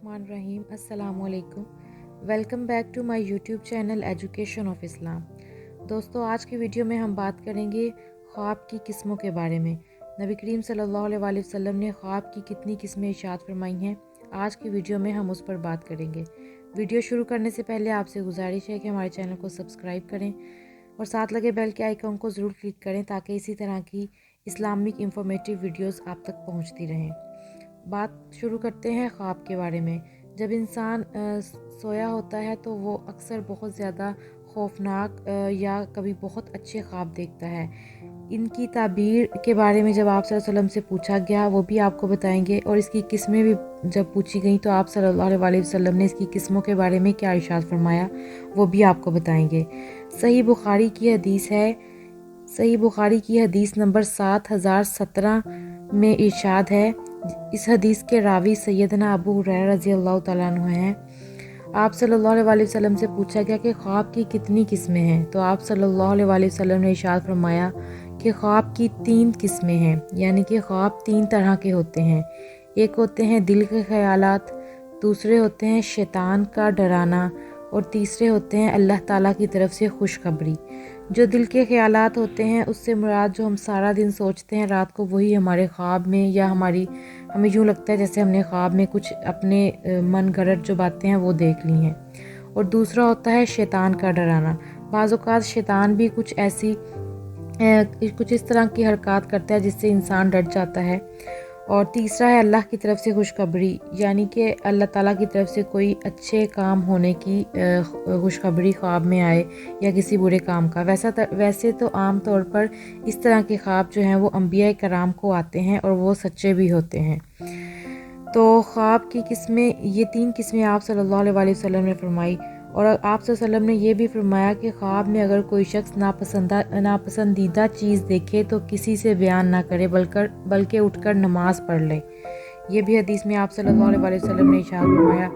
बिस्मिल्लाहिर्रहमानिर्रहीम। अस्सलाम वालेकुम। Welcome back to my YouTube channel education of Islam. दोस्तों, आज की वीडियो में हम बात करेंगे ख्वाब की किस्मों के बारे में। नबी करीम सल्लल्लाहु अलैहि वसल्लम ने ख्वाब की कितनी किस्में इरशाद फरमाई हैं, आज की वीडियो में हम उस पर बात करेंगे। वीडियो शुरू करने से पहले आपसे गुजारिश है कि हमारे चैनल को सब्सक्राइब करें और साथ लगे बेल के आइकन को ज़रूर क्लिक करें ताकि इसी तरह की इस्लामिक इंफॉर्मेटिव वीडियोस आप तक पहुंचती रहें। बात शुरू करते हैं ख्वाब के बारे में। जब इंसान सोया होता है तो वो अक्सर बहुत ज़्यादा खौफनाक या कभी बहुत अच्छे ख्वाब देखता है। इनकी ताबीर के बारे में जब आप सल्लल्लाहु अलैहि वसल्लम से पूछा गया वो भी आपको बताएंगे, और इसकी किस्में भी जब पूछी गई तो आप सल्लल्लाहु अलैहि वसल्लम ने इसकी किस्मों के बारे में क्या इरशाद फरमाया वो भी आपको बताएंगे। सही बुखारी की हदीस है, सही बुखारी की हदीस नंबर 7017 में इरशाद है। इस हदीस के रावी सैयदना अबू हुरैरा रज़ी अल्लाह तआला अन्हु हैं। आप सल्लल्लाहु अलैहि वसल्लम से पूछा गया कि ख्वाब की कितनी किस्में हैं, तो आप सल्लल्लाहु अलैहि वसल्लम ने इरशाद फरमाया कि ख्वाब की 3 किस्में हैं, यानी कि ख्वाब 3 तरह के होते हैं। एक होते हैं दिल के ख्यालात, दूसरे होते हैं शैतान का डराना, और तीसरे होते हैं अल्लाह ताला की तरफ से खुशखबरी। जो दिल के ख्यालात होते हैं उससे मुराद जो हम सारा दिन सोचते हैं रात को, वही हमारे ख्वाब में या हमें यूँ लगता है जैसे हमने ख्वाब में कुछ अपने मन गढ़ंत जो बातें हैं वो देख ली हैं। और दूसरा होता है शैतान का डराना। बाज़ औक़ात शैतान भी कुछ इस तरह की हरकत करता है जिससे इंसान डर जाता है। और तीसरा है अल्लाह की तरफ से खुशखबरी, यानी कि अल्लाह ताला की तरफ से कोई अच्छे काम होने की खुशखबरी ख्वाब में आए या किसी बुरे काम का। वैसे तो आम तौर पर इस तरह के ख्वाब जो हैं वो अंबिया कराम को आते हैं और वो सच्चे भी होते हैं। तो ख्वाब की किस्में, ये 3 किस्में आप सल्लल्लाहु अलैहि वसल्लम ने फरमाई। और आप सल्लल्लाहु अलैहि वसल्लम ने यह भी फरमाया कि ख्वाब में अगर कोई शख्स नापसंदीदा चीज़ देखे तो किसी से बयान ना करे बल्कि उठकर नमाज पढ़ ले। ये भी हदीस में आप सल्लल्लाहु अलैहि वसल्लम ने इरशाद फरमाया।